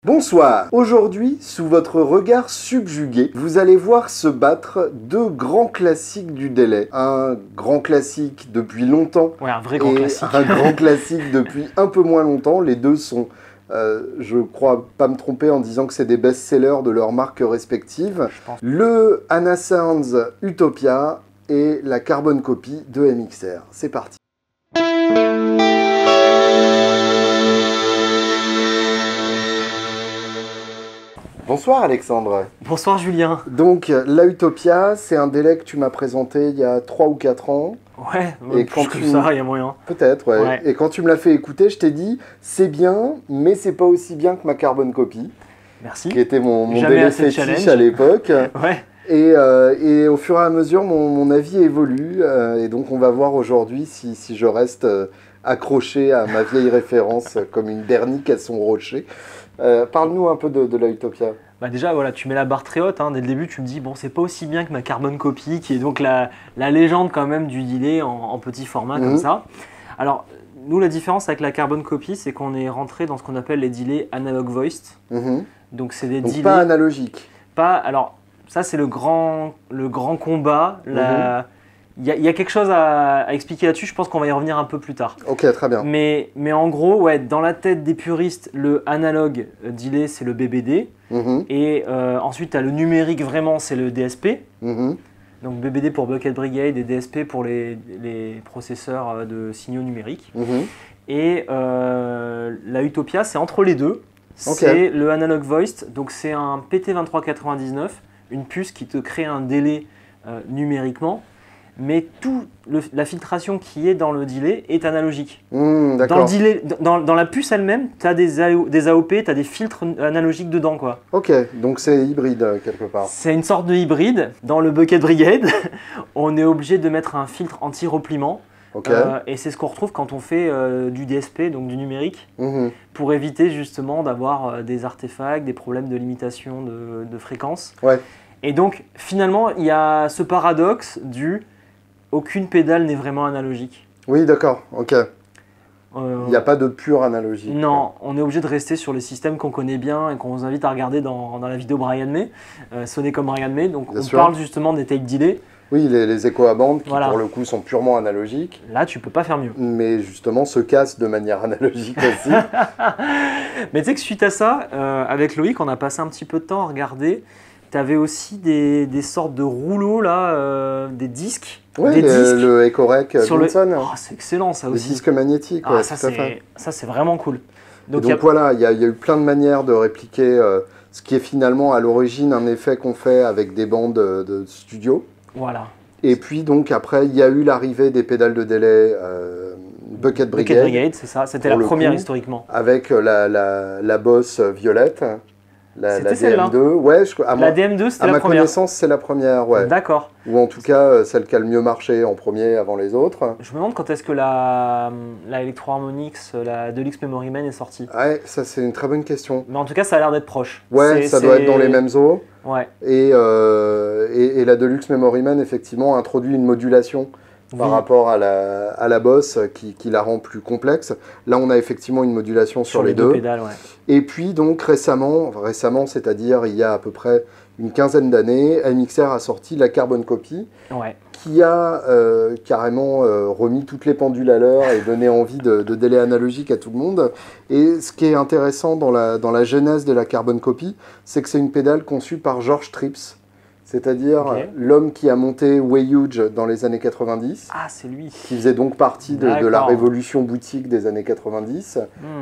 Bonsoir. Aujourd'hui, sous votre regard subjugué, vous allez voir se battre deux grands classiques du délai. Un grand classique depuis longtemps. Ouais, un vrai grand classique. Un grand classique depuis un peu moins longtemps. Les deux sont, je crois pas me tromper en disant que c'est des best-sellers de leurs marques respectives. Le Anasounds Utopia et la Carbon Copy de MXR. C'est parti. Bonsoir Alexandre. Bonsoir Julien. Donc la Utopia, c'est un délai que tu m'as présenté il y a 3 ou 4 ans. Ouais, et quand ça, il y a moyen. Peut-être, ouais. Et quand tu me l'as fait écouter, je t'ai dit, c'est bien, mais c'est pas aussi bien que ma Carbon Copy. Merci. Qui était mon délai fétiche à l'époque. Ouais. Et au fur et à mesure, mon avis évolue. Et donc on va voir aujourd'hui si je reste accroché à ma vieille référence comme une bernique à son rocher. Parle-nous un peu de la Utopia. Bah déjà, voilà, tu mets la barre très haute. Hein. Dès le début, tu me dis, bon, c'est pas aussi bien que ma Carbon Copy, qui est donc la légende quand même du delay en petit format comme ça. Alors, nous, la différence avec la Carbon Copy, c'est qu'on est rentré dans ce qu'on appelle les delays analog voiced. Donc, c'est des delays... pas analogiques. Alors, ça, c'est le grand combat. Il y a quelque chose à expliquer là-dessus, je pense qu'on va y revenir un peu plus tard. Ok, très bien. Mais en gros, ouais, dans la tête des puristes, le analog delay, c'est le BBD. Et ensuite, tu as le numérique vraiment, c'est le DSP. Donc BBD pour Bucket Brigade et DSP pour les processeurs de signaux numériques. Et la Utopia, c'est entre les deux. C'est le analog voiced, donc c'est un PT2399, une puce qui te crée un délai numériquement. Mais la filtration qui est dans le delay est analogique. Dans le delay, dans la puce elle-même, tu as des AOP, tu as des filtres analogiques dedans, quoi. Ok, donc c'est hybride quelque part. C'est une sorte de hybride. Dans le Bucket Brigade, on est obligé de mettre un filtre anti-repliement. Et c'est ce qu'on retrouve quand on fait du DSP, donc du numérique, pour éviter justement d'avoir des artefacts, des problèmes de limitation de fréquence. Et donc finalement, il y a ce paradoxe du... Aucune pédale n'est vraiment analogique. Oui, d'accord, ok. Il n'y a pas de pure analogie. Non, on est obligé de rester sur les systèmes qu'on connaît bien et qu'on vous invite à regarder dans la vidéo Brian May, sonner comme Brian May. Donc on parle justement des tape delay. Oui, les échos à bande qui pour le coup sont purement analogiques. Là, tu peux pas faire mieux. Mais justement se cassent de manière analogique aussi. Mais tu sais que suite à ça, avec Loïc, on a passé un petit peu de temps à regarder. Tu avais aussi des sortes de rouleaux, là, des disques. Oui, le EcoRec Johnson. Oh, c'est excellent ça aussi. Les disques magnétiques, ça c'est vraiment cool. Donc voilà, il y a eu plein de manières de répliquer ce qui est finalement à l'origine un effet qu'on fait avec des bandes de studio. Voilà. Et puis donc après, il y a eu l'arrivée des pédales de délai Bucket Brigade. Bucket Brigade, c'est ça, c'était la première historiquement. Avec la Boss violette. La DM2, ouais, la DM2, c'était la première. À ma connaissance, c'est la première, ouais. D'accord. Ou en tout cas, celle qui a le mieux marché en premier avant les autres. Je me demande quand est-ce que la Electro Harmonix, la Deluxe Memory Man est sortie. Ouais, ça c'est une très bonne question. Mais en tout cas, ça a l'air d'être proche. Ouais, ça doit être dans les mêmes eaux. Ouais. Et la Deluxe Memory Man, effectivement, introduit une modulation par rapport à la Boss qui la rend plus complexe. Là, on a effectivement une modulation sur les deux pédales, ouais. Et puis, donc, récemment, c'est-à-dire il y a à peu près une quinzaine d'années, MXR a sorti la Carbon Copy, qui a carrément remis toutes les pendules à l'heure et donné envie de délai analogique à tout le monde. Et ce qui est intéressant dans la genèse de la Carbon Copy, c'est que c'est une pédale conçue par George Trips, c'est-à-dire l'homme qui a monté Wayhuge dans les années 90. Ah, c'est lui. Qui faisait donc partie de la révolution boutique des années 90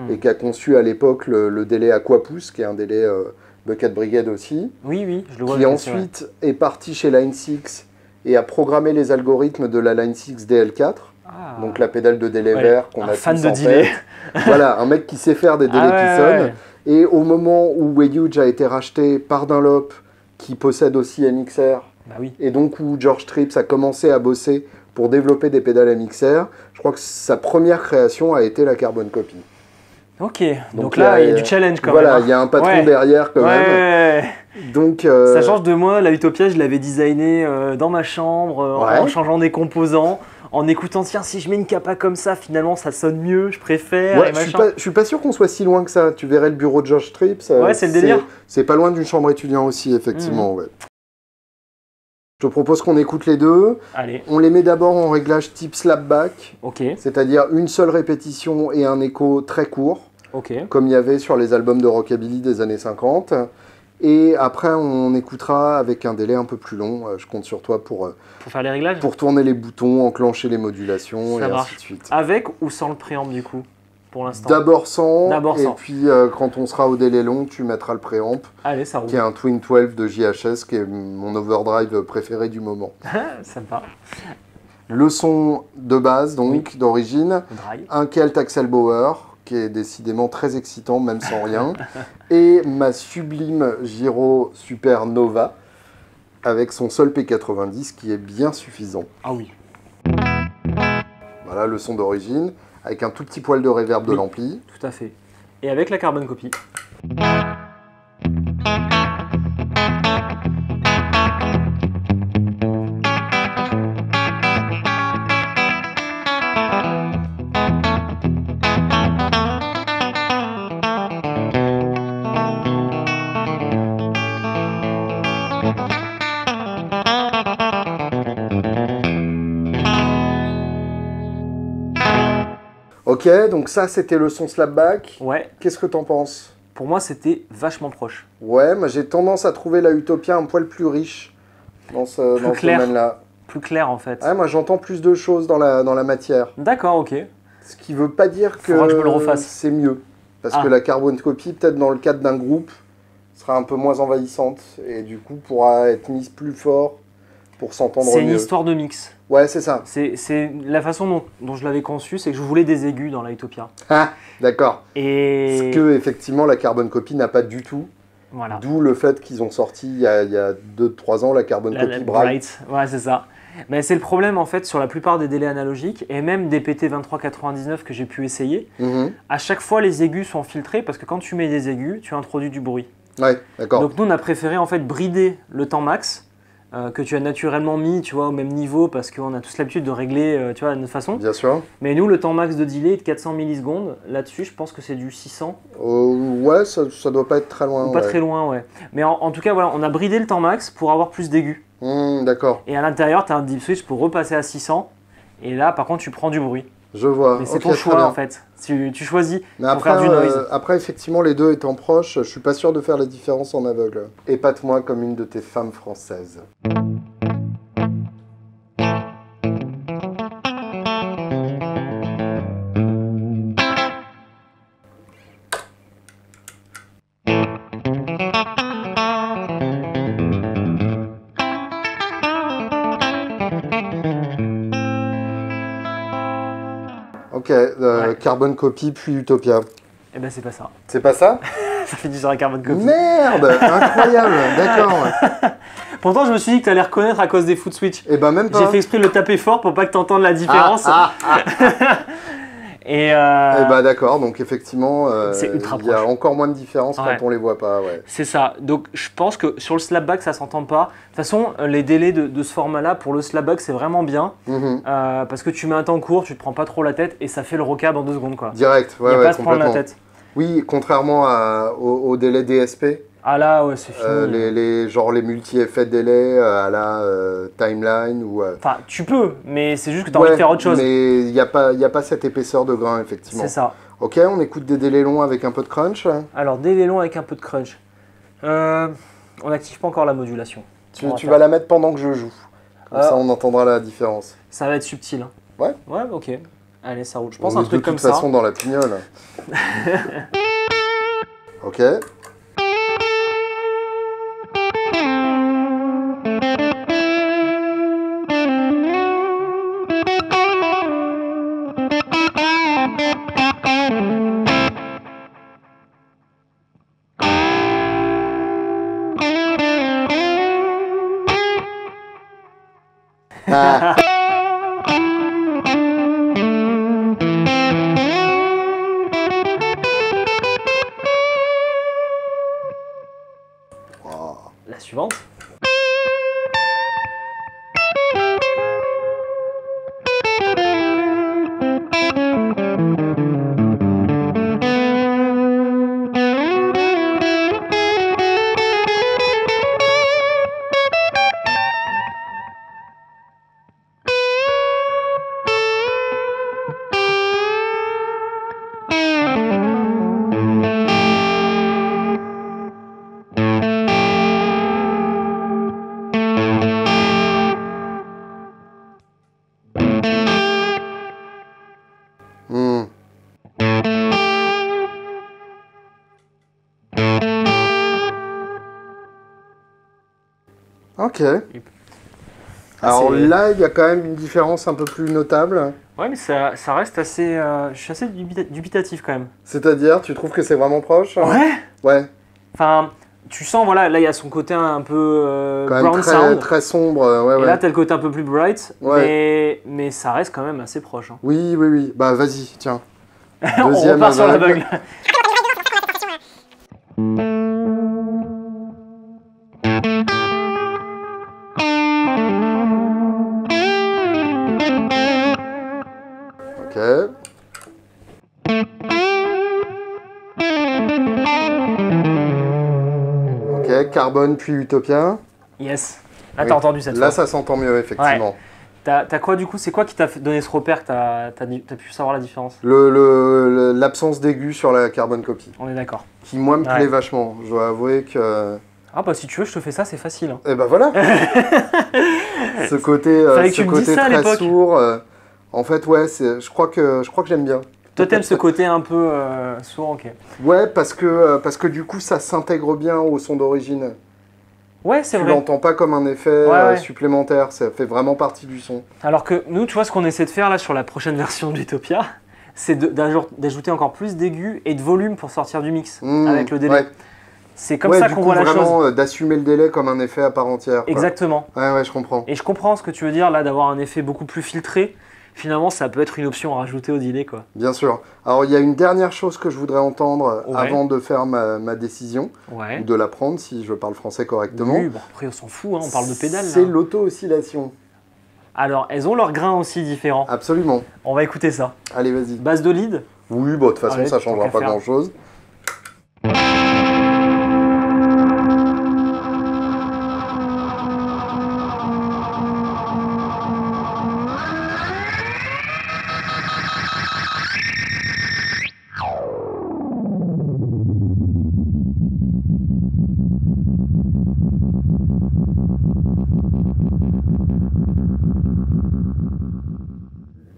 et qui a conçu à l'époque le délai Aquapousse, qui est un délai Bucket Brigade aussi. Oui, je le vois. Qui ensuite est parti chez Line 6 et a programmé les algorithmes de la Line 6 DL4. Donc la pédale de délai vert qu'on a tous fan de en delay. tête. Voilà, un mec qui sait faire des délais qui sonnent. Et au moment où Wayhuge a été racheté par Dunlop, qui possède aussi MXR, et donc où George Trips a commencé à bosser pour développer des pédales MXR, je crois que sa première création a été la Carbon Copy. Ok, donc là, il y a du challenge quand même. Voilà, il y a un patron derrière quand même. Donc, ça change de moi, la Utopia, je l'avais designé dans ma chambre, en changeant des composants, en écoutant, tiens, si je mets une capa comme ça, finalement, ça sonne mieux, je préfère. Ouais, je suis pas sûr qu'on soit si loin que ça. Tu verrais le bureau de Josh Tripp. Ouais, c'est le délire. C'est pas loin d'une chambre étudiant aussi, effectivement. Ouais. Je te propose qu'on écoute les deux. Allez. On les met d'abord en réglage type slapback. Ok. C'est-à-dire une seule répétition et un écho très court. Ok. Comme il y avait sur les albums de rockabilly des années 50. Et après, on écoutera avec un délai un peu plus long. Je compte sur toi pour faire les réglages. Pour tourner les boutons, enclencher les modulations ça et marche. ainsi de suite. Avec ou sans le préamp du coup, pour l'instant? D'abord sans. D'abord sans. Et puis quand on sera au délai long, tu mettras le préamp. Allez, ça roule. Qui est un Twin 12 de JHS, qui est mon overdrive préféré du moment. Sympa. Le son de base, donc, d'origine. Un Kelt Axel Bauer, qui est décidément très excitant, même sans rien. Et ma sublime Giro Supernova, avec son seul P90, qui est bien suffisant. Ah oui. Voilà le son d'origine, avec un tout petit poil de reverb de l'ampli. Tout à fait. Et avec la carbone copy. Ok, donc ça c'était le son slapback. Ouais. Qu'est-ce que t'en penses? Pour moi c'était vachement proche. Ouais, moi j'ai tendance à trouver la Utopia un poil plus riche dans ce domaine-là. Plus clair en fait. Ouais, moi j'entends plus de choses dans la matière. D'accord, ok. Ce qui veut pas dire que je me le refasse. C'est mieux. Parce que la carbone copy, peut-être dans le cadre d'un groupe, sera un peu moins envahissante et du coup pourra être mise plus fort pour s'entendre mieux. C'est une histoire de mix. Ouais, c'est ça. C'est la façon dont je l'avais conçu, c'est que je voulais des aigus dans la Utopia. Ah, d'accord. Et... Ce que, effectivement, la carbone copy n'a pas du tout. Voilà. D'où le fait qu'ils ont sorti il y a 2-3 ans la carbone copy Bright. Ouais, c'est ça. Mais c'est le problème en fait sur la plupart des délais analogiques et même des PT2399 que j'ai pu essayer. À chaque fois, les aigus sont filtrés parce que quand tu mets des aigus, tu introduis du bruit. Ouais, d'accord. Donc nous, on a préféré en fait brider le temps max que tu as naturellement mis, tu vois, au même niveau parce qu'on a tous l'habitude de régler, tu vois, de notre façon. Bien sûr. Mais nous, le temps max de delay est de 400 millisecondes. Là-dessus, je pense que c'est du 600. Ouais, ça doit pas être très loin. Ou pas très loin, ouais. Mais en tout cas, voilà, on a bridé le temps max pour avoir plus d'aigus. D'accord. Et à l'intérieur, tu as un deep switch pour repasser à 600. Et là, par contre, tu prends du bruit. Je vois. Mais c'est ton choix, en fait. Tu choisis mais pour faire du noise. Après, effectivement, les deux étant proches, je suis pas sûr de faire la différence en aveugle. Épate-moi comme une de tes femmes françaises. Ok, Carbon Copy puis Utopia. Eh ben c'est pas ça. C'est pas ça? Ça fait du sur la Carbon Copy. Merde, incroyable, d'accord. Pourtant, je me suis dit que tu allais reconnaître à cause des foot switch. Eh ben même pas. J'ai fait exprès de le taper fort pour pas que tu entendes la différence. Et bah d'accord, donc effectivement, il y a encore moins de différence quand on les voit pas. Ouais. C'est ça, donc je pense que sur le slapback ça s'entend pas. De toute façon, les délais de ce format-là, pour le slapback c'est vraiment bien. Parce que tu mets un temps court, tu te prends pas trop la tête et ça fait le rockab en 2 secondes. Quoi. Direct, ouais, il n'y a pas à se complètement. prendre la tête. Oui, contrairement au délai DSP. Ah là, ouais, c'est fini. Genre les multi-effets de délai à la timeline ou... Enfin, tu peux, mais c'est juste que tu as envie de faire autre chose. Mais il n'y a pas cette épaisseur de grain, effectivement. C'est ça. Ok, on écoute des délais longs avec un peu de crunch. Alors, délais longs avec un peu de crunch. On n'active pas encore la modulation. Tu vas la mettre pendant que je joue. Comme ça, on entendra la différence. Ça va être subtil. Hein. Ouais. Ouais, ok. Allez, ça roule. Je pense un truc comme ça. De toute façon, dans la pignole. Ok. La suivante. Ok. Alors là, il y a quand même une différence un peu plus notable. Ouais, mais ça reste assez... je suis assez dubitatif quand même. C'est-à-dire, tu trouves que c'est vraiment proche? Ouais. Ouais. Enfin, tu sens, voilà, là il y a son côté un peu quand brown même sound. Très sombre. Ouais, et là, t'as le côté un peu plus bright, ouais. mais ça reste quand même assez proche. Hein. Oui. Bah vas-y, tiens. On repart sur l'aveugle. Ok. Ok, Carbone puis Utopia. Yes. Là, t'as entendu cette fois. Là, fois. ça s'entend mieux, effectivement. Ouais. T'as quoi du coup? C'est quoi qui t'a donné ce repère que t'as pu savoir la différence? L'absence d'aigu sur la Carbone Copy. On est d'accord. Qui, moi, me plaît vachement. Je dois avouer que... Ah bah si tu veux, je te fais ça, c'est facile. Hein. Et bah voilà. Ce côté très sourd. En fait, ouais, je crois que j'aime bien. Toi, t'aimes ce côté un peu sourd, ok. Ouais, parce que du coup, ça s'intègre bien au son d'origine. Ouais, c'est vrai. Tu l'entends pas comme un effet supplémentaire, ça fait vraiment partie du son. Alors que nous, tu vois, ce qu'on essaie de faire là sur la prochaine version d'Utopia, c'est d'ajouter encore plus d'aigus et de volume pour sortir du mix avec le délai. Ouais. C'est comme ça qu'on voit la chose. Vraiment d'assumer le délai comme un effet à part entière. Quoi. Exactement. Ouais, je comprends. Et je comprends ce que tu veux dire là, d'avoir un effet beaucoup plus filtré. Finalement, ça peut être une option à rajouter au delay, quoi. Bien sûr. Alors, il y a une dernière chose que je voudrais entendre avant de faire ma décision, ou de la prendre, si je parle français correctement. Oui, bon, après, on s'en fout, hein, on parle de pédale. C'est l'auto-oscillation. Alors, elles ont leurs grains aussi différents. Absolument. On va écouter ça. Allez, vas-y. Base de lead. Oui, bon, de toute façon, ça ne changera pas grand-chose.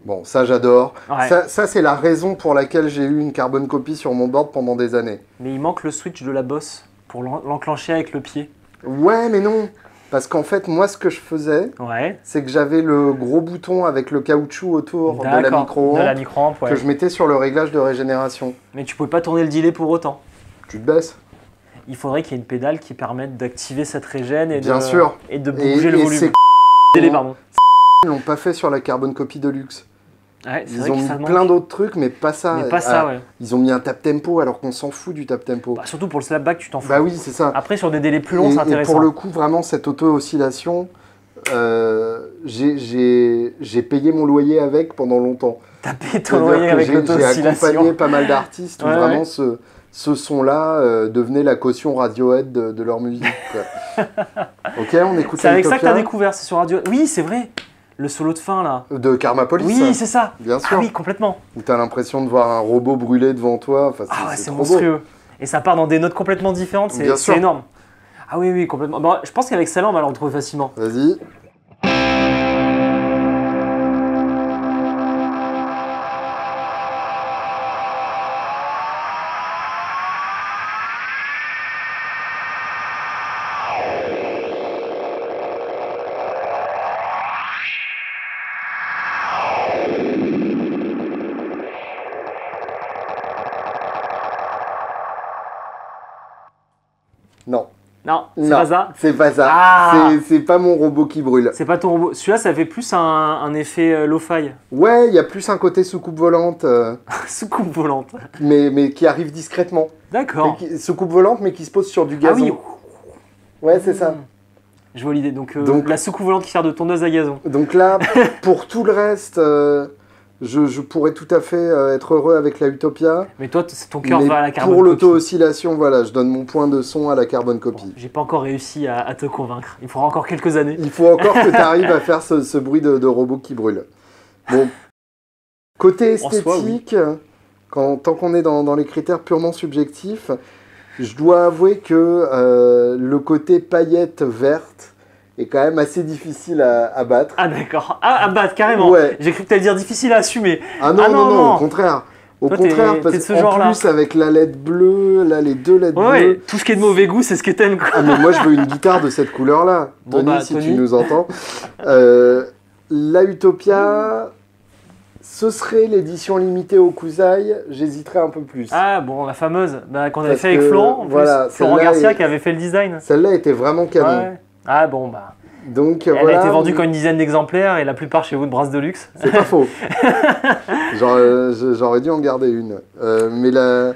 Bon, ça j'adore. Ouais. Ça c'est la raison pour laquelle j'ai eu une Carbone Copy sur mon board pendant des années. Mais il manque le switch de la bosse pour l'enclencher avec le pied. Ouais, mais non. Parce qu'en fait, moi, ce que je faisais, c'est que j'avais le gros bouton avec le caoutchouc autour de la micro-amp que je mettais sur le réglage de régénération. Mais tu pouvais pas tourner le delay pour autant. Tu te baisses. Il faudrait qu'il y ait une pédale qui permette d'activer cette régène et, Bien sûr. Et de bouger le volume. Délai, pardon. Ils l'ont pas fait sur la Carbone Copy Deluxe. Ouais, ils ont mis plein d'autres trucs, mais pas ça. Mais pas ça, ouais. Ils ont mis un tap tempo alors qu'on s'en fout du tap tempo. Bah, surtout pour le slapback, tu t'en fous. Bah oui, c'est ça. Après, sur des délais plus longs, c'est intéressant. Et pour le coup, vraiment, cette auto-oscillation, j'ai payé mon loyer avec pendant longtemps. T'as payé ton loyer avec l'auto-oscillation. J'ai accompagné pas mal d'artistes où vraiment ce son-là devenait la caution Radiohead de leur musique. Ok, on écoute. C'est avec ça que t'as découvert, c'est sur Radio. Oui, c'est vrai. Le solo de fin, là. De Karmapolis. Oui, c'est ça. Bien sûr. Ah oui, complètement. Où t'as l'impression de voir un robot brûler devant toi. Enfin, c'est monstrueux. Beau. Et ça part dans des notes complètement différentes, c'est énorme. Ah oui, complètement. Bon, je pense qu'avec celle-là, on va la retrouver facilement. Vas-y. Non, c'est pas ça. C'est pas ça. C'est pas mon robot qui brûle. C'est pas ton robot. Celui-là, ça fait plus un effet lo-fi. Ouais, il y a plus un côté soucoupe volante. Soucoupe volante. Mais qui arrive discrètement. D'accord. Soucoupe volante, mais qui se pose sur du gazon. Ah oui. Ouais, c'est ça. Je vois l'idée. Donc, la soucoupe volante qui sert de tondeuse à gazon. Donc là, pour tout le reste... Je pourrais tout à fait être heureux avec la Utopia. Mais toi, ton cœur va à la Carbone Copy. Pour l'auto-oscillation, voilà, je donne mon point de son à la Carbone Copy. Bon, j'ai pas encore réussi à te convaincre. Il faudra encore quelques années. Il faut encore que tu arrives à faire ce bruit de robot qui brûle. Bon. Côté esthétique, tant qu'on est dans les critères purement subjectifs, je dois avouer que le côté paillette verte est quand même assez difficile à battre. Ah d'accord, à battre carrément. Ouais. J'ai cru que tu allais dire difficile à assumer. Ah non, au contraire. Au Toi, contraire, parce qu'en plus, avec la LED bleue, là, les deux LED bleues... Ouais, tout ce qui est de mauvais goût, c'est ce que t'aimes, quoi. Ah, mais moi, je veux une guitare de cette couleur-là. Bon, Tony, si tu nous entends. La Utopia, ce serait l'édition limitée au Kusai, j'hésiterais un peu plus. Ah, bon, la fameuse, qu'on avait fait avec Florent, en plus. Voilà, Florent Garcia qui avait fait le design. Celle-là était vraiment canon. Ouais. Ah, bon, Donc, elle a été vendue qu'en une dizaine d'exemplaires et la plupart chez vous de Brasse de luxe. C'est pas faux. J'aurais dû en garder une. Mais là,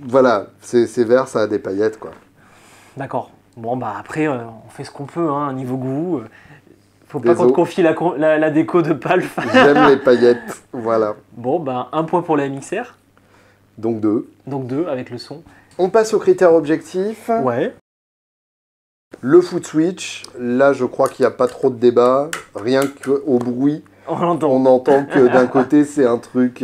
voilà, c'est vert, ça a des paillettes, quoi. D'accord. Bon, après, on fait ce qu'on peut, hein, niveau goût. Faut pas qu'on te confie la déco de Palf. J'aime les paillettes, voilà. Bon, 1 point pour la MXR. Donc 2. Donc 2 avec le son. On passe aux critères objectifs. Ouais. Le foot switch, là je crois qu'il n'y a pas trop de débat, rien qu'au bruit, on entend que d'un côté c'est un truc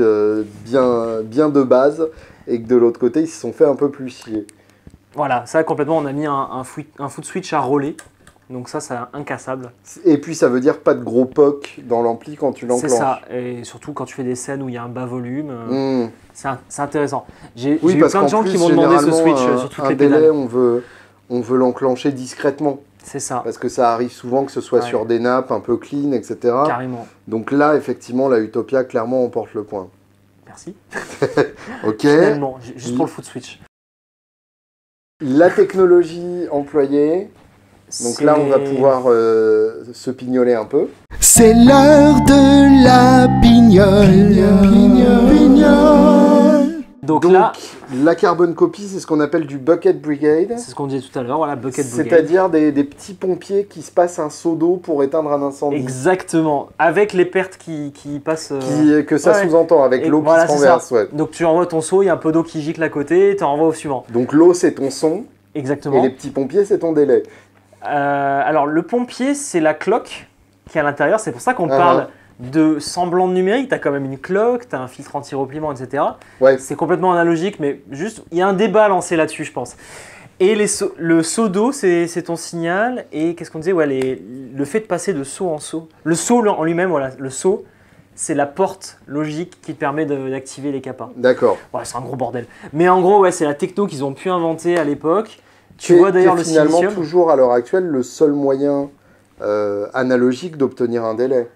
bien de base et que de l'autre côté ils se sont fait un peu plus chier. Voilà, ça complètement on a mis un foot switch à relais, donc ça c'est incassable. Et puis ça veut dire pas de gros POC dans l'ampli quand tu l'enclenches. C'est ça, et surtout quand tu fais des scènes où il y a un bas volume, c'est intéressant. J'ai eu plein de gens qui m'ont demandé ce switch sur toutes les pédales. On veut l'enclencher discrètement. C'est ça. Parce que ça arrive souvent que ce soit sur des nappes un peu clean, etc. Carrément. Donc là, effectivement, la Utopia, clairement, emporte le point. Merci. Ok. Finalement, juste pour le foot switch. La technologie employée. Donc là, on va pouvoir se pignoler un peu. C'est l'heure de la pignole. Donc là, la carbone copy, c'est ce qu'on appelle du bucket brigade. C'est ce qu'on disait tout à l'heure, voilà, bucket brigade. C'est-à-dire des petits pompiers qui se passent un seau d'eau pour éteindre un incendie. Exactement, avec les pertes qui passent... Que ça sous-entend, avec l'eau qui se renverse. Ouais. Donc tu envoies ton seau, il y a un peu d'eau qui gicle à côté, tu envoies au suivant. Donc l'eau, c'est ton son. Exactement. Et les petits pompiers, c'est ton délai. Alors le pompier, c'est la cloque qui est à l'intérieur, c'est pour ça qu'on parle de semblant de numérique. Tu as quand même une cloque, tu as un filtre anti-repliement, etc. Ouais. C'est complètement analogique, mais juste, il y a un débat lancé là-dessus, je pense. Et le seau d'eau, c'est ton signal. Et qu'est-ce qu'on disait, le fait de passer de seau en seau. Le seau en lui-même, voilà, le seau, c'est la porte logique qui permet d'activer les CAPA. D'accord. Ouais, c'est un gros bordel. Mais en gros, c'est la techno qu'ils ont pu inventer à l'époque. Tu vois d'ailleurs le finalement silicium. Toujours à l'heure actuelle le seul moyen analogique d'obtenir un délai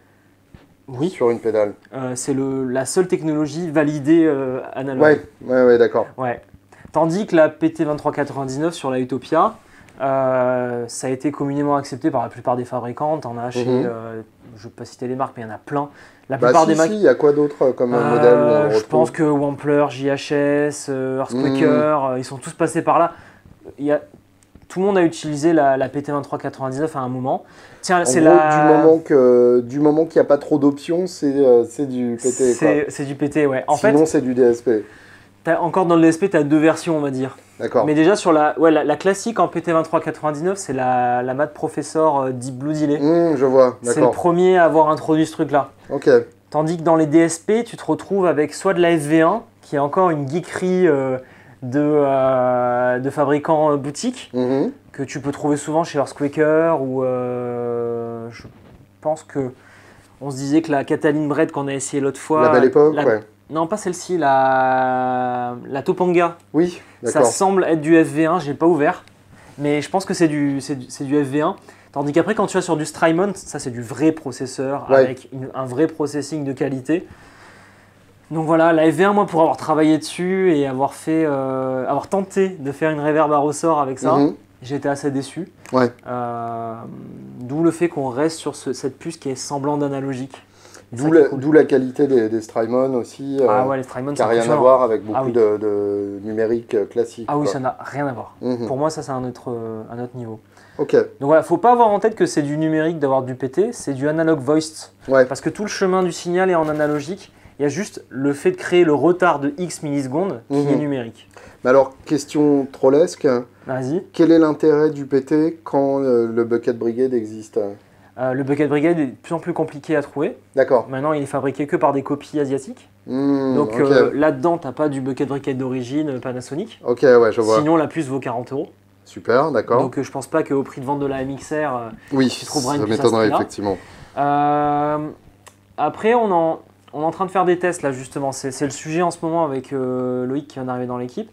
sur une pédale. C'est la seule technologie validée analogue. Ouais, d'accord. Ouais. Tandis que la PT2399 sur la Utopia, ça a été communément accepté par la plupart des fabricants. T'en as chez, je ne vais pas citer les marques, mais il y en a plein. La plupart des marques. Il y a quoi d'autre comme modèle Je pense que Wampler, JHS, Earthquaker, ils sont tous passés par là. Tout le monde a utilisé la PT2399 à un moment. Tiens, du moment qu'il n'y a pas trop d'options, c'est du PT. C'est du PT, ouais. Sinon, c'est du DSP. Encore dans le DSP, tu as 2 versions, on va dire. D'accord. Mais déjà, sur la classique en PT2399, c'est la Mad Professor Deep Blue Delay. Je vois, d'accord. C'est le premier à avoir introduit ce truc-là. Ok. Tandis que dans les DSP, tu te retrouves avec soit de la FV1, qui est encore une geekerie de fabricants boutiques, que tu peux trouver souvent chez Earthquaker, ou je pense que on se disait que la Cataline Bread qu'on a essayé l'autre fois... La belle époque, ouais. Non, pas celle-ci, la Topanga. Oui, d'accord. Ça semble être du FV1, j'ai pas ouvert, mais je pense que c'est du FV1. Tandis qu'après, quand tu vas sur du Strymon, ça c'est du vrai processeur, avec un vrai processing de qualité. Donc voilà, la FV1, moi, pour avoir travaillé dessus et avoir tenté de faire une reverb à ressort avec ça, j'ai été assez déçu. Ouais. D'où le fait qu'on reste sur cette puce qui est semblant d'analogique. D'où la qualité des Strymon aussi, les Strymon, qui n'a rien à voir avec beaucoup de numérique classique. Ah oui, ça n'a rien à voir. Pour moi, ça c'est un autre niveau. Ok. Donc voilà, faut pas avoir en tête que c'est du numérique d'avoir du PT, c'est du analog voiced. Ouais. Parce que tout le chemin du signal est en analogique. Il y a juste le fait de créer le retard de X millisecondes qui est numérique. Mais alors, question trollesque. Vas-y. Quel est l'intérêt du PT quand le Bucket Brigade existe? Le Bucket Brigade est de plus en plus compliqué à trouver. D'accord. Maintenant, il est fabriqué que par des copies asiatiques. Donc là-dedans, tu n'as pas du Bucket Brigade d'origine Panasonic. Ok, ouais, je vois. Sinon, la puce vaut 40 €. Super, d'accord. Donc je pense pas qu'au prix de vente de la MXR, tu trouveras une puce à ce prix-là. effectivement. Après, On est en train de faire des tests là justement, c'est le sujet en ce moment avec Loïc qui vient d'arriver dans l'équipe.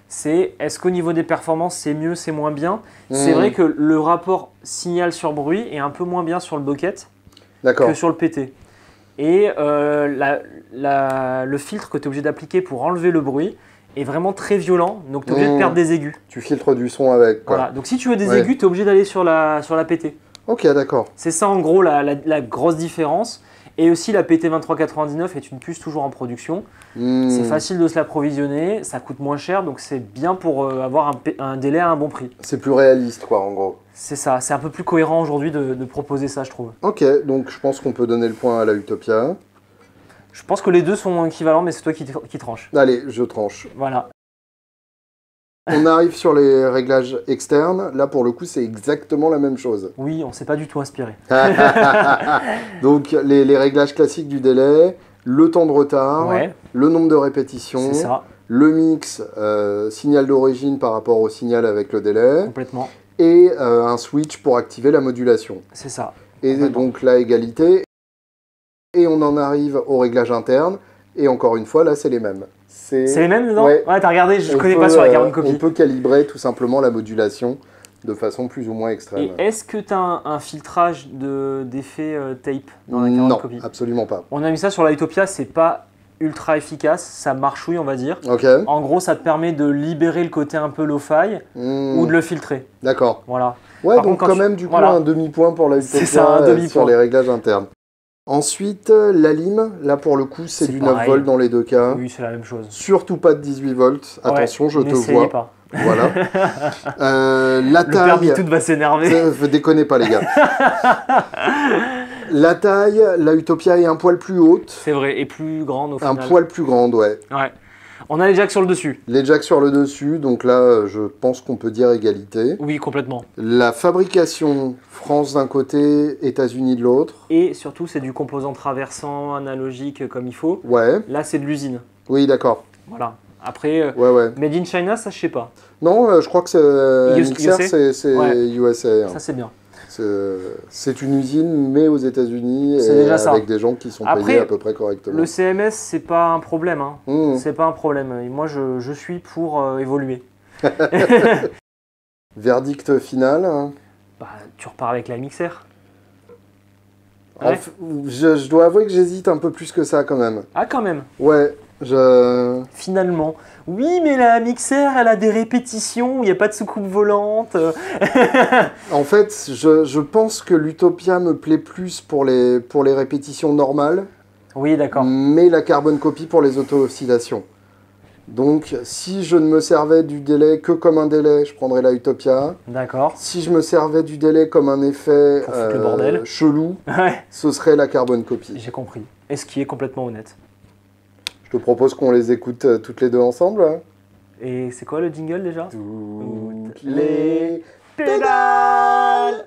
C'est est-ce qu'au niveau des performances c'est mieux, c'est moins bien. C'est vrai que le rapport signal sur bruit est un peu moins bien sur le Bucket que sur le PT. Et le filtre que tu es obligé d'appliquer pour enlever le bruit est vraiment très violent, donc tu es obligé de perdre des aigus. Tu filtres du son avec. Quoi. Voilà. Donc si tu veux des aigus, tu es obligé d'aller sur la PT. Ok, d'accord. C'est ça en gros la grosse différence. Et aussi la PT2399 est une puce toujours en production. C'est facile de se l'approvisionner, ça coûte moins cher, donc c'est bien pour avoir un délai à un bon prix. C'est plus réaliste quoi en gros. C'est ça, c'est un peu plus cohérent aujourd'hui de proposer ça je trouve. Ok, donc je pense qu'on peut donner le point à la Utopia. Je pense que les deux sont équivalents, mais c'est toi qui tranches. Allez, je tranche. Voilà. On arrive sur les réglages externes. Là, pour le coup, c'est exactement la même chose. Oui, on ne s'est pas du tout inspiré. Donc, les réglages classiques du délai, le temps de retard, le nombre de répétitions, le mix, signal d'origine par rapport au signal avec le délai. Complètement. Et un switch pour activer la modulation. C'est ça. Et donc, la égalité. Et on en arrive au réglage interne. Et encore une fois, là, c'est les mêmes. C'est les mêmes dedans? Ouais, t'as regardé, je connais pas sur la carbone copy. On peut calibrer tout simplement la modulation de façon plus ou moins extrême. Et est-ce que tu as un filtrage d'effet tape dans la carbone copy? Non, absolument pas. On a mis ça sur la Utopia, c'est pas ultra efficace, ça marchouille on va dire. Okay. En gros, ça te permet de libérer le côté un peu lo-fi ou de le filtrer. D'accord. Voilà. Ouais, par donc contre, quand même du coup un demi-point pour la Utopia sur les réglages internes. Ensuite, la lime, là pour le coup, c'est du 9 volts dans les deux cas. Oui, c'est la même chose. Surtout pas de 18 volts. Attention, je te vois. Pas. Voilà. La taille. Le père Bitoud va s'énerver. Déconnez pas, les gars. La taille, la Utopia est un poil plus haute. C'est vrai, et plus grande au final. Un poil plus grande, ouais. Ouais. On a les jacks sur le dessus. Les jacks sur le dessus, donc là, je pense qu'on peut dire égalité. Oui, complètement. La fabrication, France d'un côté, États-Unis de l'autre. Et surtout, c'est du composant traversant, analogique, comme il faut. Ouais. Là, c'est de l'usine. Oui, d'accord. Voilà. Après, Made in China, ça, je sais pas. Non, je crois que c'est Mixer, c'est USA. Hein. Ça, c'est bien. C'est une usine, mais aux États-Unis, avec des gens qui sont payés à peu près correctement. Le CMS, c'est pas un problème. Hein. C'est pas un problème. Et moi, je suis pour évoluer. Verdict final hein. Bah, tu repars avec la Mixer. Je dois avouer que j'hésite un peu plus que ça quand même. Ah, quand même. Ouais. Finalement. Oui, mais la Mixer, elle a des répétitions, il n'y a pas de soucoupe volante. En fait, je pense que l'Utopia me plaît plus pour les répétitions normales. Oui, d'accord. Mais la carbone copy pour les auto-oscillations. Donc, si je ne me servais du délai que comme un délai, je prendrais la Utopia. D'accord. Si je me servais du délai comme un effet chelou, ce serait la carbone copy. J'ai compris. Et ce qui est complètement honnête. Je te propose qu'on les écoute toutes les deux ensemble. Et c'est quoi le jingle déjà? Toutes les pédales.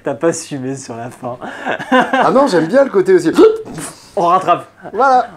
T'as pas assumé sur la fin. Ah non, j'aime bien le côté aussi. On rattrape. Voilà.